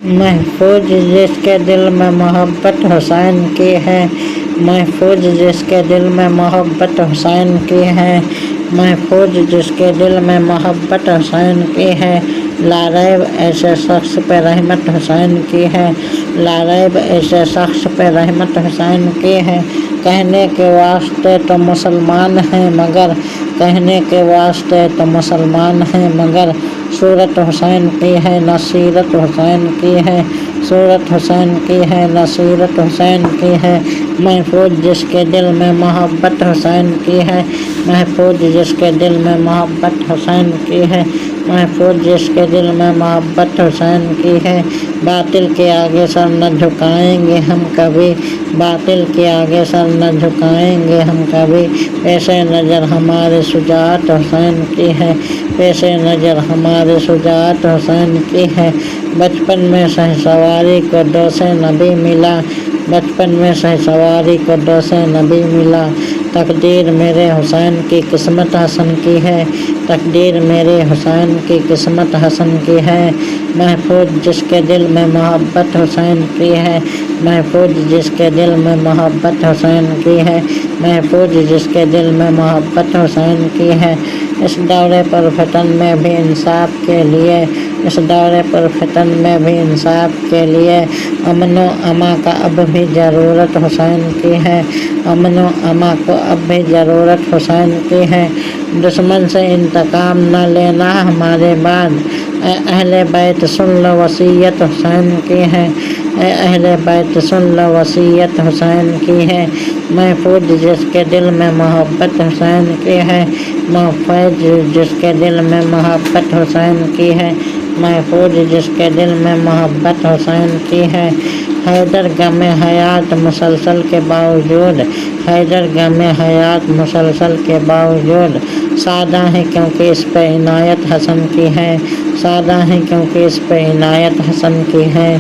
محفوظ جس کے دل میں محبت حسین کی ہے، محفوظ جس کے دل میں محبت حسین کی ہے، محفوظ جس کے دل میں محبت حسین کی ہے، لا ریب ایسے شخص پہ رحمت حسین کی ہے، لا ریب ایسے شخص پہ رحمت حسین کی ہے۔ کہنے کے واسطے تو مسلمان ہیں مگر، کہنے کے واسطے تو مسلمان ہیں مگر، صورت حسین کی ہے نہ سیرت حسین کی ہے، صورت حسین کی ہے نہ سیرت حسین کی ہے۔ محفوظ جس کے دل میں محبت حسین کی ہے، محفوظ جس کے دل میں محبت حسین کی ہے، محفوظ جس کے دل میں محبت حسین کی ہے۔ باطل کے آگے سر نہ جھکائیں گے ہم کبھی، باطل کے آگے سر نہ جھکائیں گے ہم کبھی، پیش نظر ہمارے شجاعت حسین کی ہے، پیش نظر ہمارے شجاعت حسین کی ہے۔ بچپن میں شہسواری کو دوست نبی ملا، بچپن میں شہسواری کو دوست نبی ملا، تقدیر میرے حسین کی قسمت حسن کی ہے، تقدیر میرے حسین کی قسمت حسن کی ہے۔ محفوظ جس کے دل میں محبت حسین کی ہے، محفوظ جس کے دل میں محبت حسین کی ہے، محفوظ جس کے دل میں محبت حسین کی ہے۔ اس دور پر فتن میں بھی انصاف کے لیے، اس دور پر فتن میں بھی انصاف کے لیے، امن و امان کا اب بھی ضرورت حسین کی ہے، امن و امان کو اب بھی ضرورت حسین کی ہے۔ دشمن سے انتقام نہ لینا ہمارے بعد، اے اہل بیت سن لو وصیت حسین کی ہے، اے اہل بیت سن لو وصیت حسین کی ہے۔ محفوظ جس کے دل میں محبت حسین کی ہے، محفوظ جس کے دل میں محبت حسین کی ہے، محفوظ جس کے دل میں محبت حسین کی ہے۔ حیدر غم حیات مسلسل کے باوجود، حیدر غم حیات مسلسل کے باوجود، سادہ ہے کیونکہ اس پہ عنایت حسن کی ہے، سادہ ہے کیونکہ اس پہ عنایت حسن کی ہے۔